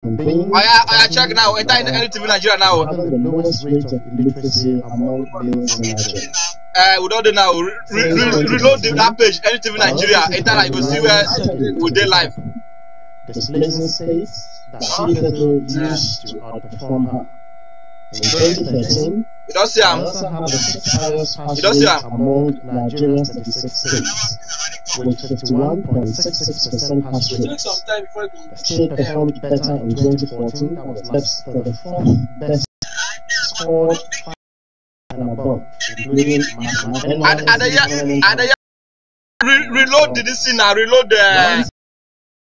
I check now. Enter Ndtv Nigeria now. The lowest rate of illiteracy among males in Nigeria. We don't do now. Reload that page. Ndtv Nigeria. Enter like you see where we dey live. Displacing states that Chicago used to outperform her. In 2013, you don't see him. You don't see him among Nigeria's 36 states, with 51.66% pass rate. The state performed better in 2014. That was left for the fourth best scored 5 and above, including reload the this now. Reload the.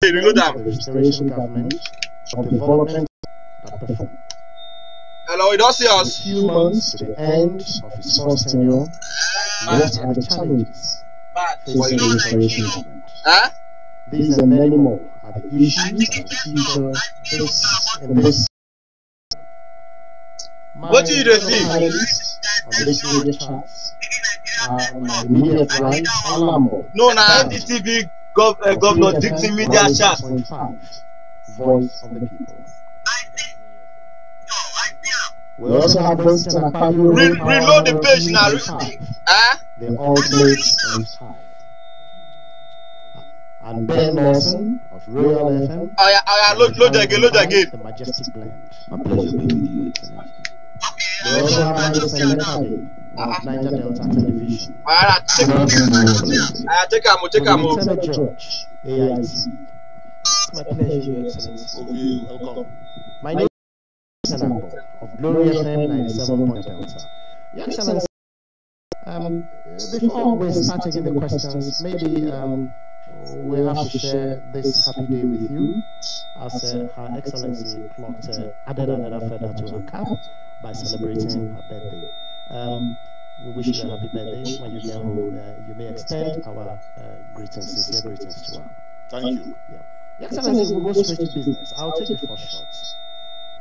Reload them. The restoration government of development that performed. Hello, you don't see us. A few months to the end of his first tenure, what are the challenges facing the restoration government? These and many more are the issues that feature in this. What do you see? On this media charts on my immediate right, Alambo. No, now Ndtv Governor Dickson media chat. Voice of the people. We also have Winston Akpabio. Reload the page now. The ultimate in time. And Ben Lawson of Royal FM. Load again. The Majestic Blend. My pleasure being with you, Excellency. We also have Anderson Lekade of Niger Delta Television. Take him. Lieutenant George, AIT. It's my pleasure, Your Excellency. Okay, welcome. My name is of Glory FM 97.0 Delta. Your Excellency, before we start taking the questions, maybe we have to share this happy day with you, as Her Excellency added another feather to her cap by celebrating her birthday. We wish you a happy birthday. When you get home, you may extend our sincere greetings to her. Thank you. Yeah. Your Excellency, we'll go straight to business. I'll take the first shots.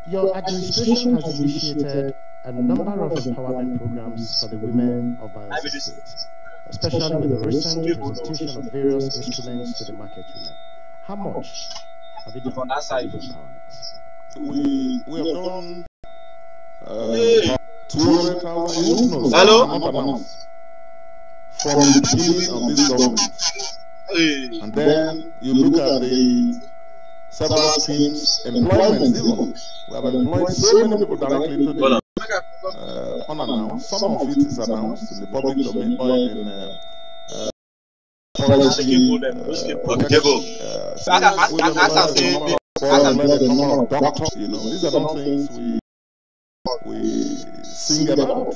Your administration has initiated a number of empowerment programs for the women of Bayelsa State, especially with the recent presentation of various instruments to the market women. How much have you done on that side? We have done 200,000. Hello? From the beginning of this government. And then you look at the several schemes, employment even. We have employed so many people directly into the unannounced. Some of it is announced in the public domain or in these are not things we sing about.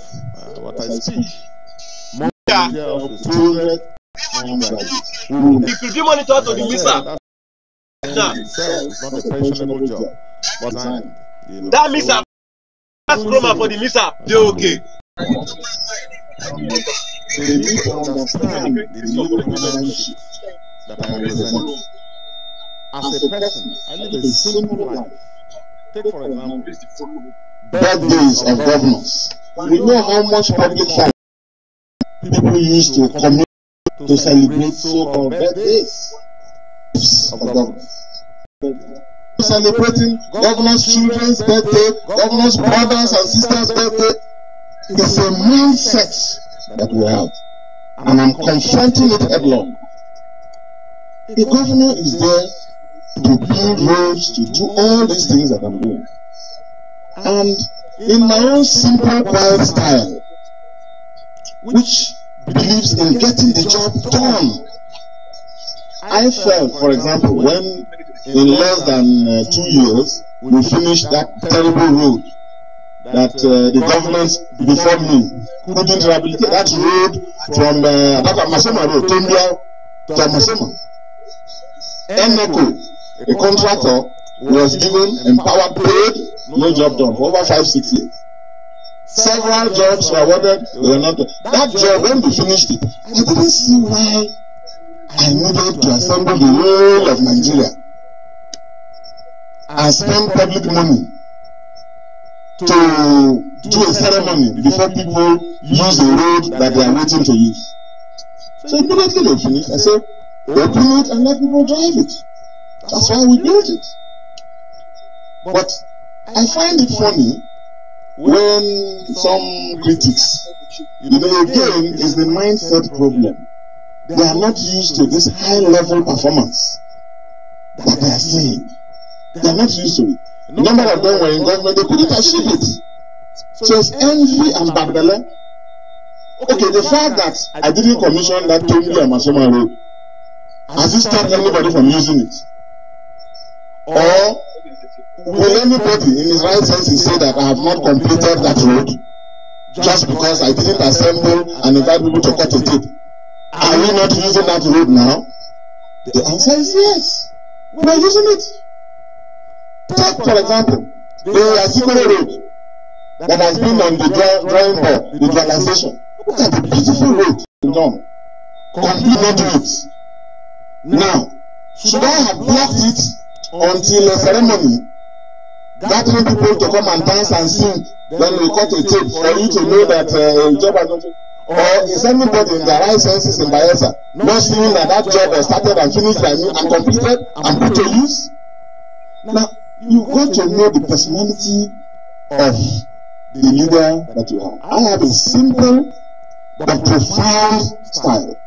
What I speak. More of the 200 if you give money to the MISA, it's not a pensionable job. But that MISA, that's Roma for the MISA, they're okay. They need to understand the new leadership that I represent. As a person, I live a simple life. Take for example, birthdays of governors. We know how much public funds people use to commit to celebrate so-called birthdays of governors. Celebrating governors' children's birthday, governors' brothers and sisters' birthday is a mindset that we have, and I'm confronting it headlong. The governor is there to build roads, to do all these things that I'm doing. And in my own simple, quiet style, which believes in getting the job done, I felt, for example, when in less than 2 years we finished that terrible road that the governments before me couldn't rehabilitate, that road from Masoma Road, Tombia to Masoma. Eneco, a contractor, was given empowered, paid, no job done for over 5-6 years. Several jobs were awarded, they were not. That job, when we finished it, I didn't see why I needed to assemble the whole of Nigeria and spend public money to do a ceremony before people use the road that they are waiting to use. So immediately they finished, I said, open it and let people drive it. That's why we built it. But I find it funny when some critics, again, is the mindset problem. They are not used to this high-level performance that they are seeing. They are not used to it. A number of them were in government, they couldn't achieve it. So it's envy and bad belly. Okay, the fact that I didn't commission that Tony and Masoma road, has it stopped anybody from using it? Or will anybody in his right senses say that I have not completed that road just because I didn't assemble and invite people to cut a tape? Are we not using that road now? The answer is yes. We are using it. Take, for example, the Asikoro road that has been on the drawing board, the visualization. Look at the beautiful road done. Complete roads. Now, should I have blocked it until a ceremony, gathering people to come and dance and sing, then we cut a tape for you to know that job has not? Or is anybody in their right senses in Bayelsa not seeing that that job was started and finished by me and completed and put to use? Now, you got to know the personality of the leader that you have. I have a simple but profound style.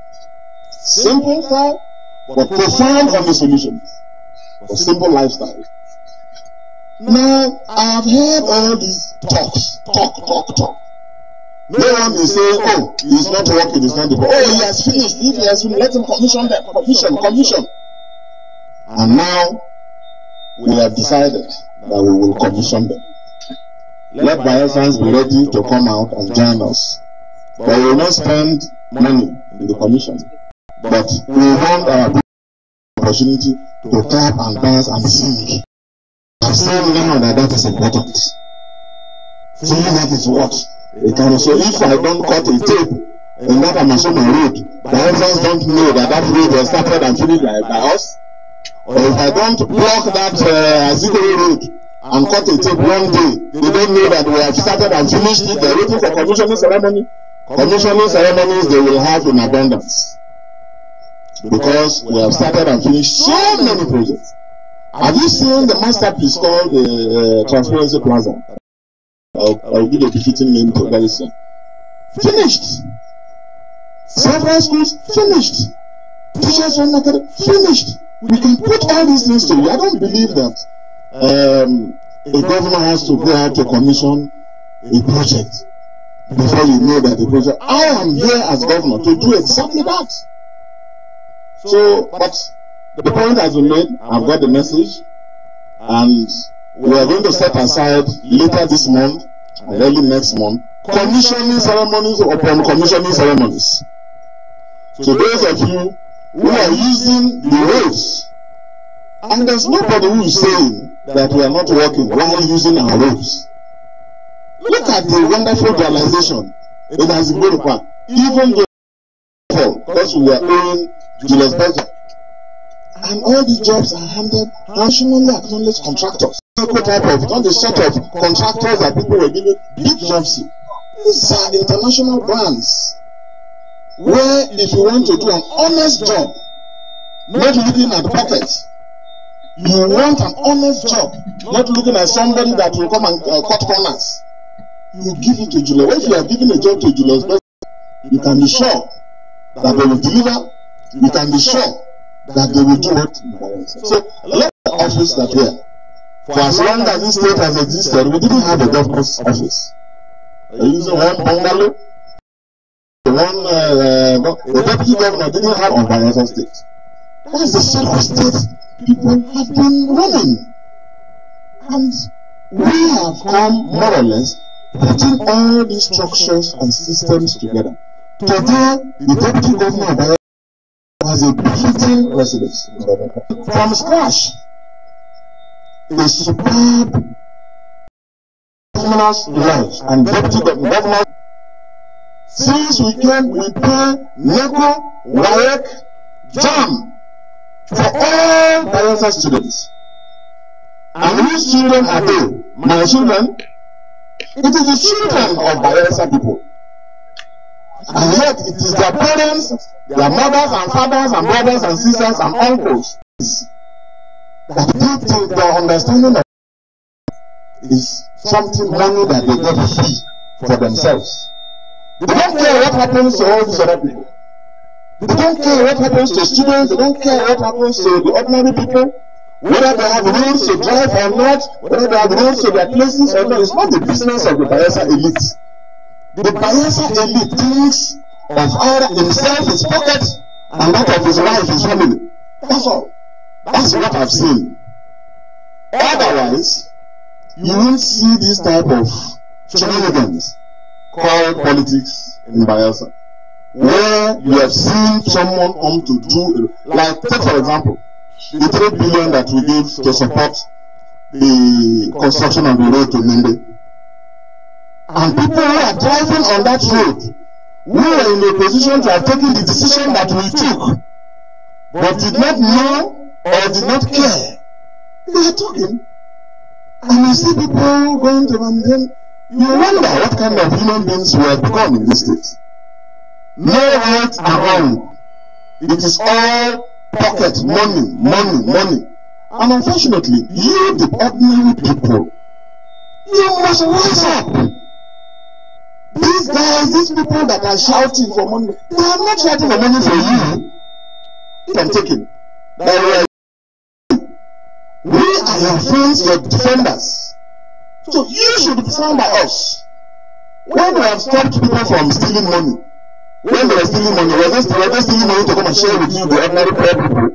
Simple style, but profound on the solutions. A simple lifestyle. Now, I've heard all these talk. No one will say, oh, he's not working, he's not the oh, he has finished. If he has finished, let him commission them. Commission. And now, we have decided that we will commission them. Let Bayelsans be ready to come out and join us. But we will not spend money in the commission. But we want our opportunity to clap and dance and sing. I'm saying now that is important. Singing that is what? So if I don't cut a tape in that Amasoma road, the Bayelsans don't know that road was started and finished by us. Or if I don't block that Asikoro road and cut a tape one day, they don't know that we have started and finished it. They're waiting for commissioning ceremony. Commissioning ceremonies they will have in abundance. Because we have started and finished so many projects. Have you seen the masterpiece called the Transparency Plaza? I'll give a befitting name to very soon. Finished. Several schools finished. Teachers from academy finished. We can put all these things to you. I don't believe that a governor has to go out to commission a project before you know that the project. I am here as governor to do exactly that. So, but the point has been made. I've got the message, and we are going to set aside later this month and early next month commissioning ceremonies upon commissioning ceremonies. So those of you who are using the roads, and there's nobody who is saying that we are not working while using our roads. Look at the wonderful realization in Azimborupa, even though because we were owing Julius Berger. And all these jobs are handed nationally acknowledged contractors. Not the sort of contractors that people were giving big jobs to. These are international brands where if you want to do an honest job, not looking at pockets, you want an honest job, not looking at somebody that will come and cut corners. You give it to Julius. If you are giving a job to Julius, you can be sure that they will deliver. You can be sure that they will do it. So let the office that we are. For as long as this state has existed, we didn't have a governor's office. We're using one bungalow. The deputy governor didn't have on Bayelsa State. That's the sort of state people have been running. And we have come more or less putting all these structures and systems together. Today, the deputy governor of Bayelsa has a befitting residence from scratch. A superb governor's lodge and deputy governor. Since we came, we pay NECO, WAEC, JAM for all Bayelsa students. And whose children are they? My children? It is the children of Bayelsa people. And yet it is their parents, their mothers and fathers and brothers and sisters and uncles that they think their understanding of is something money that they get free for themselves. They don't care what happens to all these other people. They don't care what happens to students. They don't care what happens to the ordinary people. Whether they have roads to drive or not, whether they have roads to their places or not, it's not the business of the Bayelsa elite. The Bayelsa elite thinks of himself, his pocket, and that of his wife, his family. That's all. That's what I've seen. Otherwise, you won't see this type of shenanigans called politics in Bayelsa, where you have seen someone come to do, like, take for example, the 3 billion that we give to support the construction of the road to Ninde. And people who are driving on that road, who are in a position to have taken the decision that we took, but did not know or did not care, they are talking. And you see people going to London, you wonder what kind of human beings we have become in this state. No right and wrong. It is all pocket money, money, money. And unfortunately, you, the ordinary people, you must rise up. These guys, these people that are shouting for money, they are not shouting for money for you. You can take it. We are your friends, your defenders. So you should be found by us. When we have stopped people from stealing money, when they were stealing money, we were just stealing money to come and share with you, the ordinary people.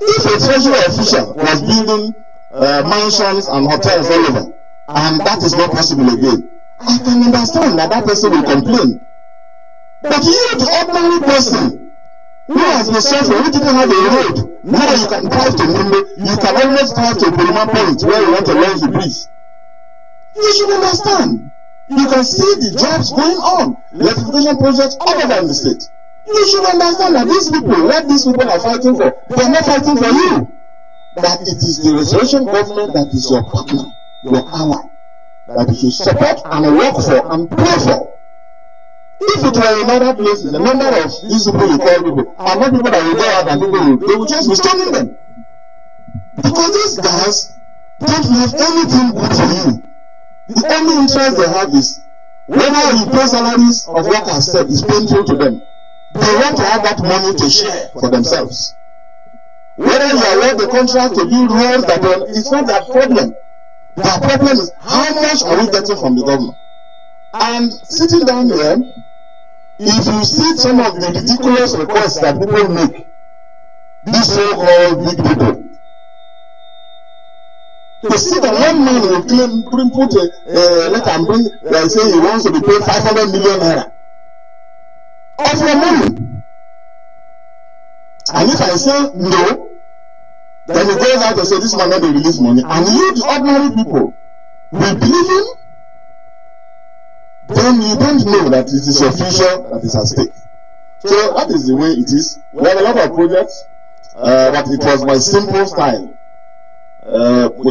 If a treasury official was building mansions and hotels all over, and that is not possible again, I can understand that that person will complain. But you, the ordinary person, who has been suffering, who didn't have a road, now you can drive to Mumbai, you can almost drive to Burma Point where you want to launch the bridge. You should understand. You can see the jobs going on, electrification projects all over the state. You should understand that these people, what these people are fighting for, they are not fighting for you. That it is the restoration government that is your partner, your ally, that you should support and work for and pray for. If it were in other places, the number of these people you call people are not people that will go out and people they will just be stoning them. Because these guys don't have anything good for you. The only interest they have is whether you pay salaries of workers is painful to them. They want to have that money to share for themselves. Whether you award the contract to build roads, it's not their problem. Their problem is how much are we getting from the government? And sitting down here, if you see some of the ridiculous requests that people make, these so-called big people, to see that one man will claim, put a letter and bring, say he wants to be paid 500 million naira of your money. And if I say no, then he goes out and says this man not will release money, and you, the ordinary people, will believe him, then you don't know that it is your future that is at stake. So that is the way it is. We have a lot of projects, but it was my simple style. Let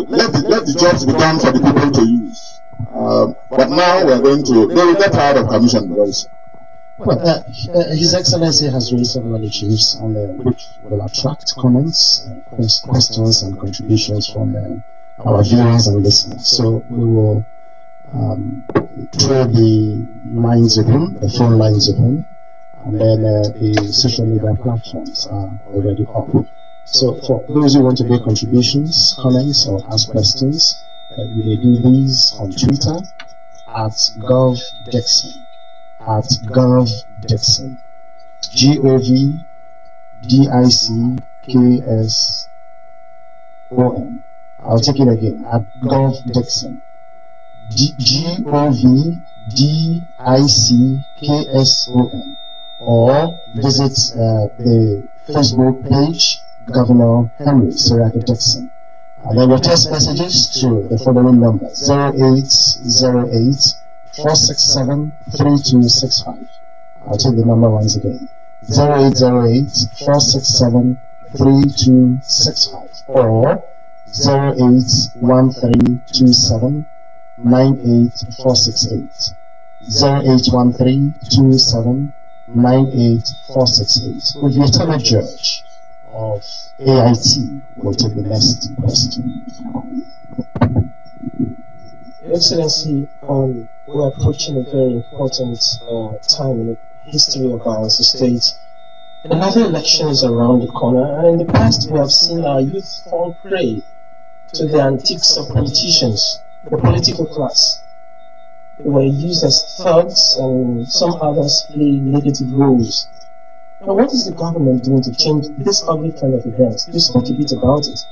the jobs be done for the people to use. But now we are going to, they will get tired of commission also. Well, His Excellency has raised several issues which will attract comments, questions, and contributions from our viewers and listeners. So we will throw the lines open, the phone lines open, and then the social media platforms are already up. So for those who want to make contributions, comments, or ask questions, you may do these on Twitter at Gov Dickson. At Gov Dickson, GOVDICKSON. I'll take it again, at Gov Dickson, GOVDICKSON, or visit the Facebook page, Governor Henry Siraka Dickson. And then your text messages to the following number: 0808 467-3265. I'll take the number once again: 0808-467-3265 or 081327-98468. 081327-98468. With the Lieutenant Judge of AIT will take the next question. Excellency, we're approaching a very important time in the history of our state. Another election is around the corner, and in the past we have seen our youth fall prey to the antics of politicians, the political class. They were used as thugs, and some others play negative roles. Now, what is the government doing to change this ugly kind of events? You spoke a bit about it,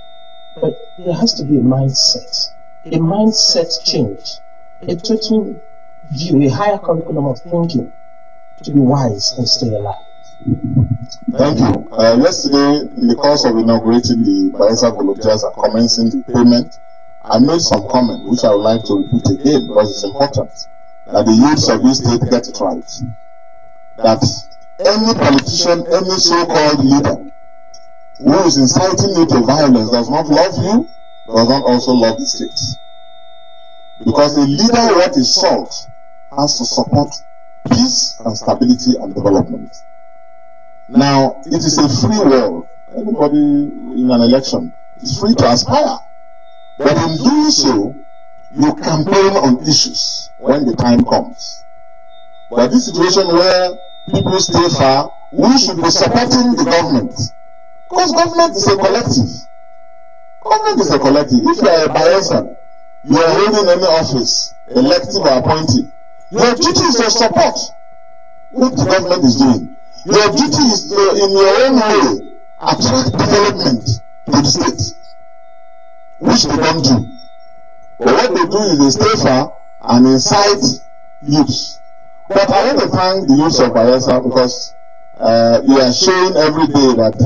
but there has to be a mindset change, a total view, a higher curriculum of thinking to be wise and stay alive. Thank you. Yesterday, in the course of inaugurating the Bayelsa volunteers and commencing the payment, I made some comment which I would like to repeat again because it's important that the youths of this state get it right. That any politician, any so-called leader who is inciting you to violence does not love you, does not also love the state. Because a leader what is sought has to support peace and stability and development. Now, it is a free world. Everybody in an election is free to aspire. But in doing so, you campaign on issues when the time comes. But this situation where people stay far, we should be supporting the government. Because government is a collective. Government is a collective. If you are a Bayelsa, you are holding any office, elective or appointed, your duty is to support what the government is doing. Your duty is to, in your own way, attract development to the state, which they don't do. But what they do is they stay far and incite youths. But I want to thank the youths of Bayelsa because you are showing every day that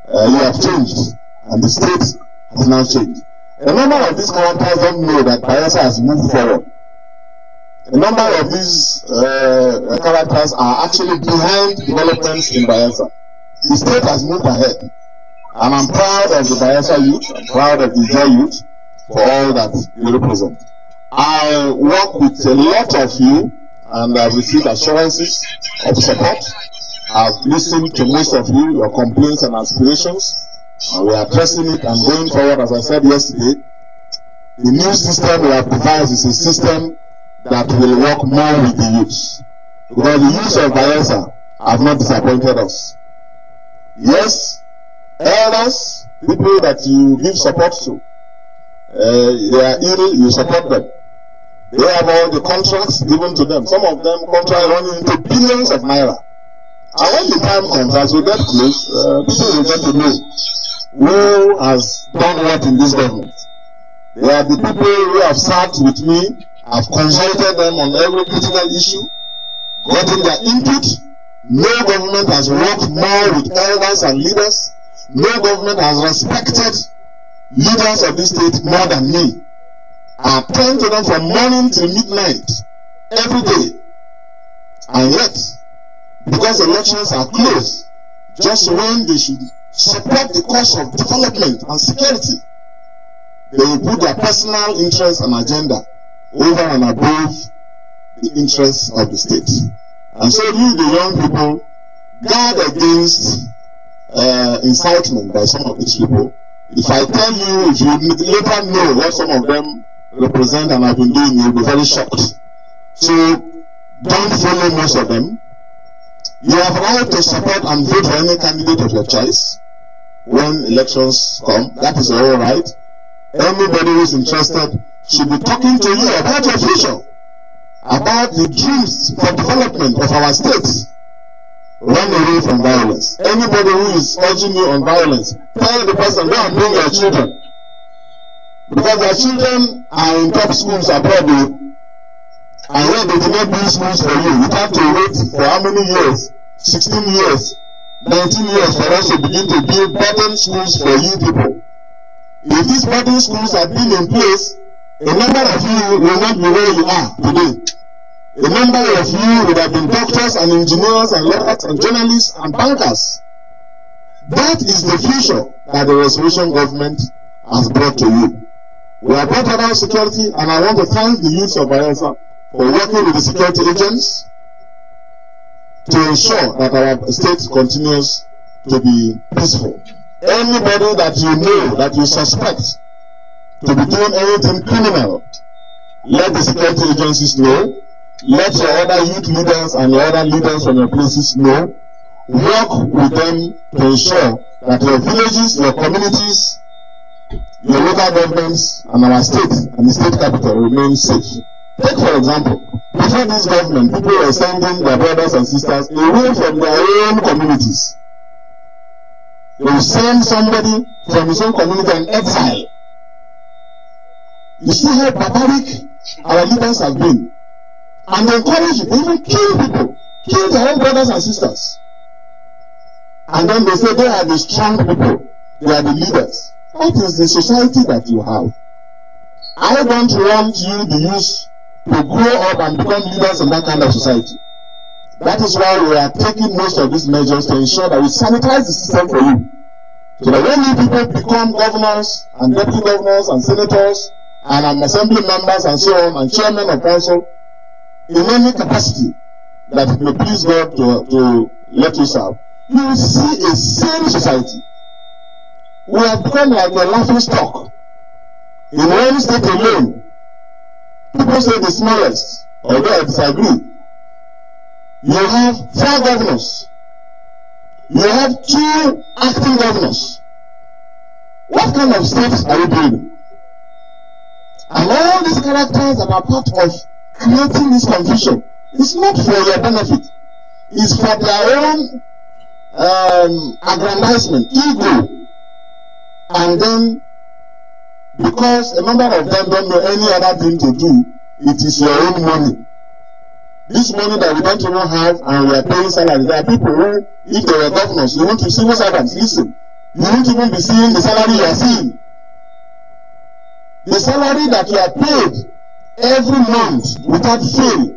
you have changed and the state has now changed. A number of these characters don't know that Bayelsa has moved forward. A number of these characters are actually behind developments in Bayelsa. The state has moved ahead. And I'm proud of the Bayelsa youth, I'm proud of the Joy youth for all that you represent. I work with a lot of you and I've received assurances of support. I've listened to most of you, your complaints and aspirations. We are addressing it and going forward, as I said yesterday. The new system we have devised is a system that will work more with the youths. Because the youths of Bayelsa have not disappointed us. Yes, elders, people that you give support to, they are ill, you support them. They have all the contracts given to them. Some of them contracts running into billions of naira. And when the time comes, as we get close, people will get to know who has done what in this government. They are the people who have sat with me, I've consulted them on every critical issue, gotten their input. No government has worked more with elders and leaders. No government has respected leaders of this state more than me. I attend to them from morning till midnight, every day. And yet, because elections are close, just when they should support the cause of development and security, they will put their personal interests and agenda over and above the interests of the state. And so you, the young people, guard against incitement by some of these people. If I tell you, if you later know what some of them represent and have been doing, you'll be very shocked. So don't follow most of them. You have right to support and vote for any candidate of your choice when elections come. That is all right. Anybody who is interested should be talking to you about your future, about the dreams for development of our states. Run away from violence. Anybody who is urging you on violence, tell the person, go and bring your children. Because their children are in top schools abroad, and yet they do not build schools for you. You have to wait for how many years? 16 years, 19 years for us to begin to build boarding schools for you people. If these boarding schools have been in place, a number of you will not be where you are today. A number of you would have been doctors and engineers and lawyers and journalists and bankers. That is the future that the restoration government has brought to you. We have brought about security, and I want to thank the youths of Bayelsa for working with the security agents to ensure that our state continues to be peaceful. Anybody that you know, that you suspect to be doing anything criminal, let the security agencies know, let your other youth leaders and your other leaders from your places know, work with them to ensure that your villages, your communities, your local governments, and our state and the state capital remain safe. Take for example, before this government, people were sending their brothers and sisters away from their own communities. They will send somebody from his own community in exile. You see how barbaric our leaders have been. And they encourage you, they even kill people, kill their own brothers and sisters. And then they say they are the strong people, they are the leaders. That is the society that you have. I don't want you, the youth, to grow up and become leaders in that kind of society. That is why we are taking most of these measures to ensure that we sanitize the system for you. So that when you people become governors and deputy governors and senators and assembly members and so on and chairmen of council, in any capacity that it may please God to let you serve, you will see a sane society. We have become like a laughing stock. In one state alone, people say the smallest, although I disagree. You have 4 governors. You have 2 acting governors. What kind of state are you building? And all these characters that are part of creating this confusion, it's not for your benefit. It's for their own aggrandizement, ego. And then, because a number of them don't know any other thing to do, it is your own money. This money that we don't even have and we are paying salaries. There are people who, if they were governors, you want to civil servants, listen, you won't even be seeing the salary you are seeing. The salary that you are paid every month without fail.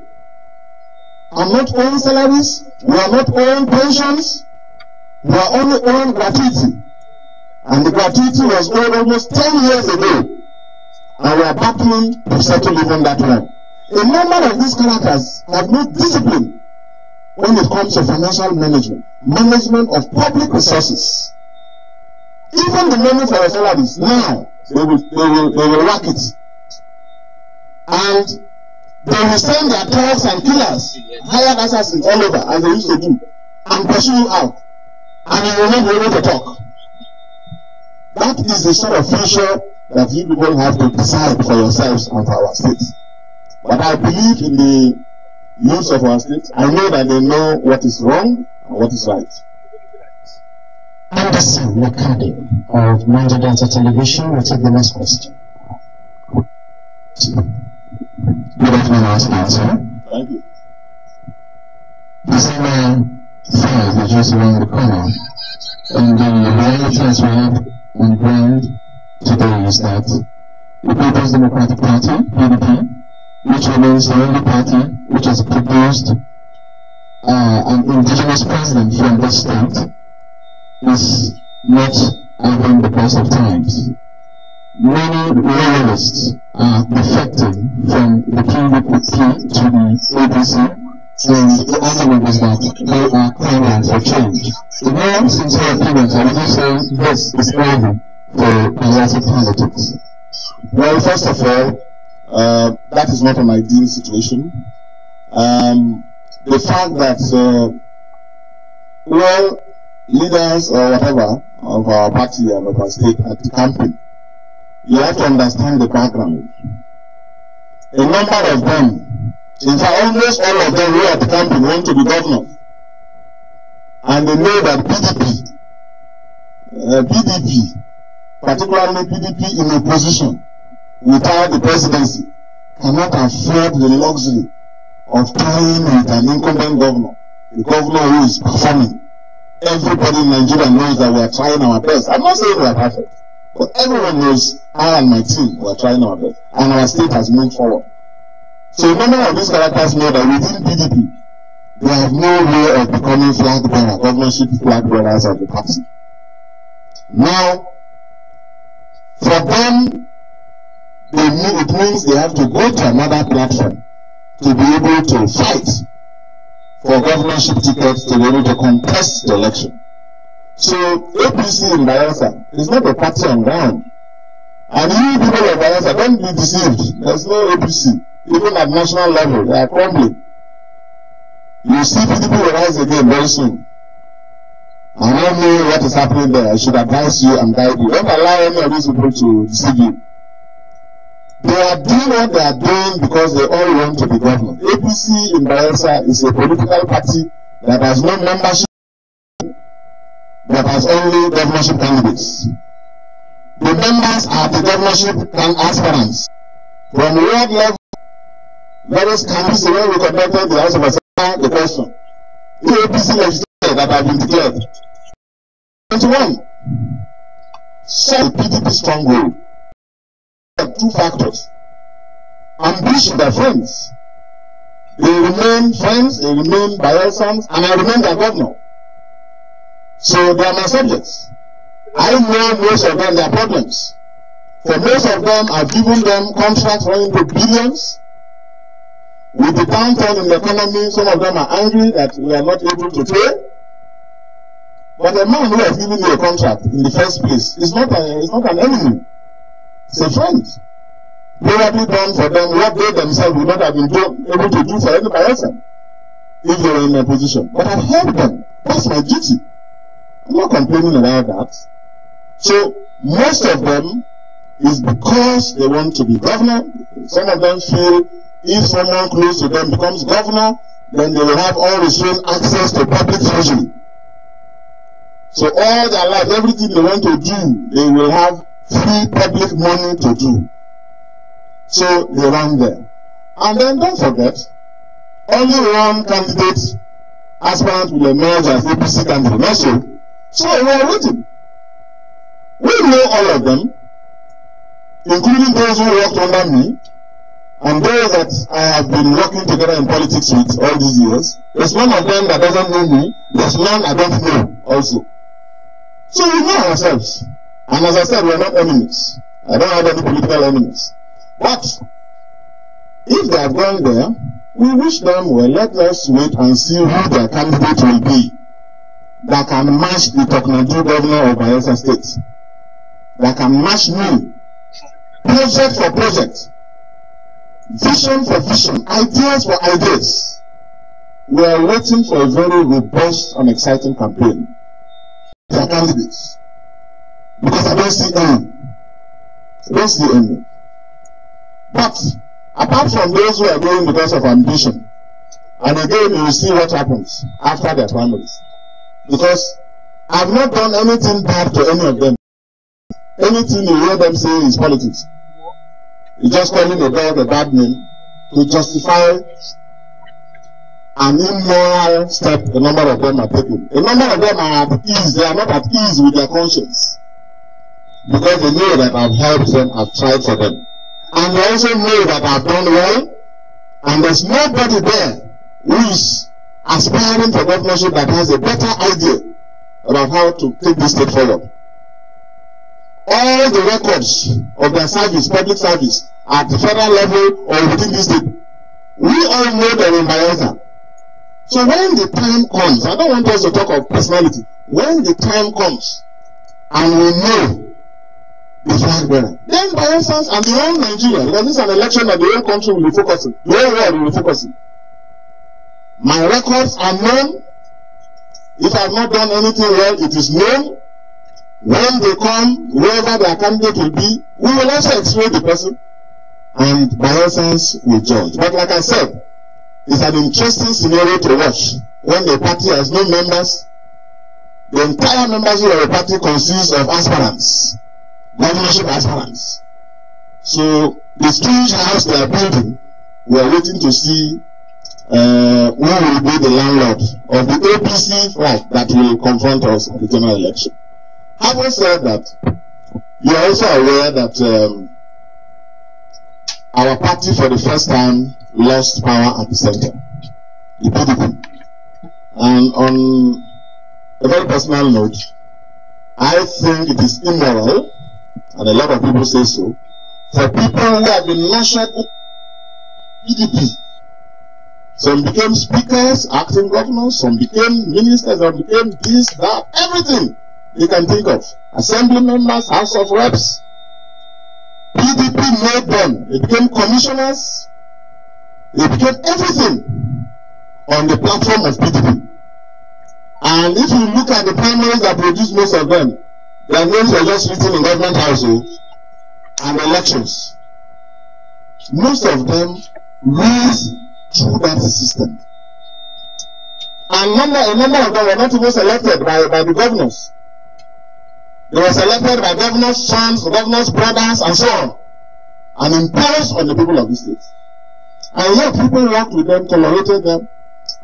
I'm not owing salaries, we are not owing pensions, we are only owing gratuity. And the gratuity was owed almost 10 years ago. And we are battling to settle even that one. A number of these characters have no discipline when it comes to financial management, management of public resources. Even the money for your salaries, now, they will whack it. And they will send their thugs and killers, hired assassins all over, as they used to do, and pursue you out. And you will not be able to talk. That is the sort of future that you people have to decide for yourselves and for our states. But I believe in the youth of our state. I know that they know what is wrong and what is right. Anderson Makadi of Niger Delta Television will take the next question. Good afternoon, Council. Thank you. The same files are just around the corner. And the reality as we have on ground today is that the People's Democratic Party, PDP, which remains the only party which has proposed an indigenous president from this state, is not having the best of times. Many loyalists are defecting from the PDP to the APC, and the argument is that they are clamoring for change. In my sincere opinion, I would just say this is early for patriotic politics. Well, first of all, that is not an ideal situation. The fact that, well, leaders or whatever of our party and of our state are camping, you have to understand the background. A number of them, in fact, almost all of them who are camping want to be governors. And they know that PDP, particularly PDP in opposition, without the presidency, cannot afford the luxury of tying with an incumbent governor, the governor who is performing. Everybody in Nigeria knows that we are trying our best. I'm not saying we are perfect, but everyone knows I and my team were trying our best, and our state has moved forward. So a number of these characters know that within PDP, they have no way of becoming flag bearer, governorship flag bearers of the party. Now, for them, it means they have to go to another platform to be able to fight for governorship tickets, to be able to contest the election. So APC in Bayelsa is not a party on ground. And you people of Bayelsa, don't be deceived. There's no APC. Even at national level, they are crumbling. You see PDP will rise again very soon. I don't know what is happening there. I should advise you and guide you. Don't allow any of these people to deceive you. They are doing what they are doing because they all want to be governor. APC in Bayelsa is a political party that has no membership, that has only governorship candidates. The members are the governorship aspirants. From world level, various countries where we conducted the House of Assembly, the question. The APC legislators that have been declared. 21. Saw PDP stronghold. Two factors. Ambition, their friends. They remain friends, they remain Bayelsans, and I remain their governor. So they are my subjects. I know most of them, their problems. For most of them, I've given them contracts running to billions. With the downturn in the economy, some of them are angry that we are not able to pay. But a man who has given you a contract in the first place is not an enemy. It's a friend. Probably done for them what they themselves would not have been able to do for anybody else if they were in my position. But I've helped them. That's my duty. I'm not complaining about that. So most of them is because they want to be governor. Some of them feel if someone close to them becomes governor, then they will have unrestrained access to public treasury. So all their life, everything they want to do, they will have free public money to do. So they run there. And then don't forget, only one candidate aspirant will emerge as APC candidate. Not so. So we are waiting. We know all of them, including those who worked under me, and those that I have been working together in politics with all these years. There's none of them that doesn't know me. There's none I don't know also. So we know ourselves. And as I said, we are not enemies. I don't have any political enemies. But if they have gone there, we wish them well. Let us wait and see who their candidate will be that can match the Toknadu governor of Bayelsa State. That can match me. Project for project. Vision for vision. Ideas for ideas. We are waiting for a very robust and exciting campaign. Their candidates. Because I don't see any. I don't see any. But apart from those who are going because of ambition, and again you will see what happens after their primaries. Because I have not done anything bad to any of them. Anything you hear them say is politics. You're just calling a dog a bad name to justify an immoral step a number of them are taking. A number of them are at ease. They are not at ease with their conscience. Because they know that I've helped them, I've tried for them. And they also know that I've done well. And there's nobody there who is aspiring for governorship that has a better idea about how to take this state forward. All the records of their service, public service, at the federal level or within this state, we all know them in Bayelsa. So when the time comes, I don't want us to talk of personality. When the time comes, and we know the flag bearer, then Bayelsans and the whole Nigeria, because this is an election that the whole country will be focusing, the whole world will be focusing. My records are known. If I have not done anything well, it is known. When they come, whoever their candidate will be, we will also explain the person, and Bayelsans will judge. But like I said, it's an interesting scenario to watch. When the party has no members, the entire membership of the party consists of aspirants, governorship aspirants. So the strange house they are building, we are waiting to see who will be the landlord of the APC flag that will confront us at the general election. Having said that, you are also aware that our party for the first time lost power at the center, the PDP. And on a very personal note, I think it is immoral, and a lot of people say so, for people who have been nurtured in PDP. Some became speakers, acting governors, some became ministers, some became this, that, everything you can think of. Assembly members, House of Reps. PDP made them. They became commissioners. They became everything on the platform of PDP. And if you look at the primaries that produced most of them, their names were just written in government houses and elections. Most of them rose through that system. And a number of them were not even selected by the governors. They were selected by governors' sons, governors' brothers, and so on, and imposed on the people of the state. And yet people worked with them, tolerated them,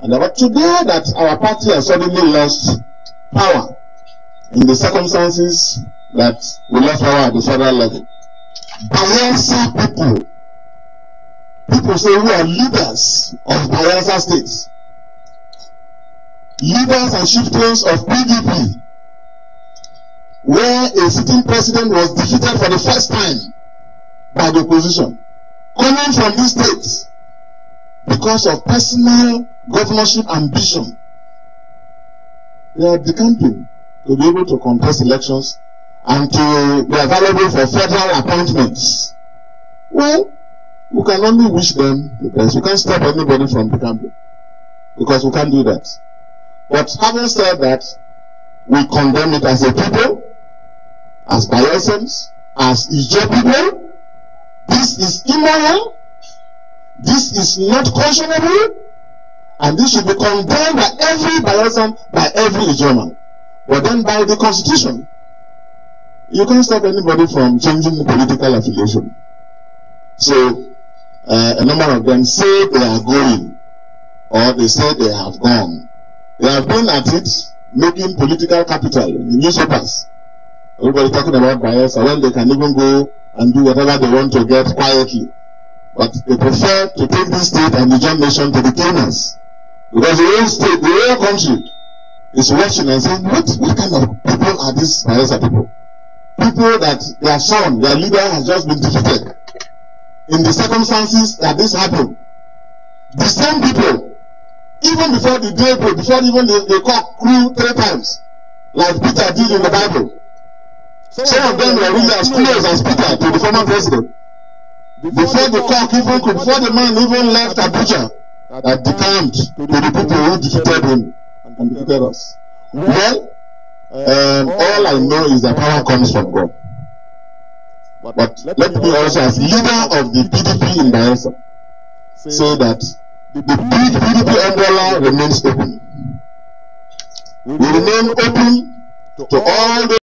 and but today that our party has suddenly lost power in the circumstances that we lost power at the federal level. Bayelsa people say we are leaders of Bayelsa states, leaders and chieftains of PDP, where a sitting president was defeated for the first time by the opposition, coming from these states because of personal governorship ambition. They are decamping to be able to contest elections and to be available for federal appointments. Well, we can only wish them the best. We can't stop anybody from decamping because we can't do that. But having said that, we condemn it as a people, as Bayelsans, as Ijo people. This is immoral. This is not conscionable. And this should be condemned by every Bayelsan, by every Ijoman. But then by the constitution, you can't stop anybody from changing the political affiliation. So, a number of them say they are going, or they say they have gone. They have been at it, making political capital in the newspapers. Everybody talking about Bayelsa, when they can even go and do whatever they want to get quietly. But they prefer to take this state and the John nation to the cleaners. Because the whole state, the whole country is watching and saying, what kind of people are these Bayelsa people? People that their son, their leader has just been defeated. In the circumstances that this happened. The same people, even before the day broke, before even the cock crew 3 times, like Peter did in the Bible. Some of them were really as close as Peter to the former president. Before the cock even could, before the man even left Abuja, that decamped to the people who defeated him and defeated us. Well, all I know is that power comes from God. But let me also, as leader of the PDP in Bayelsa, say that the big PDP umbrella remains open. We remain open to all the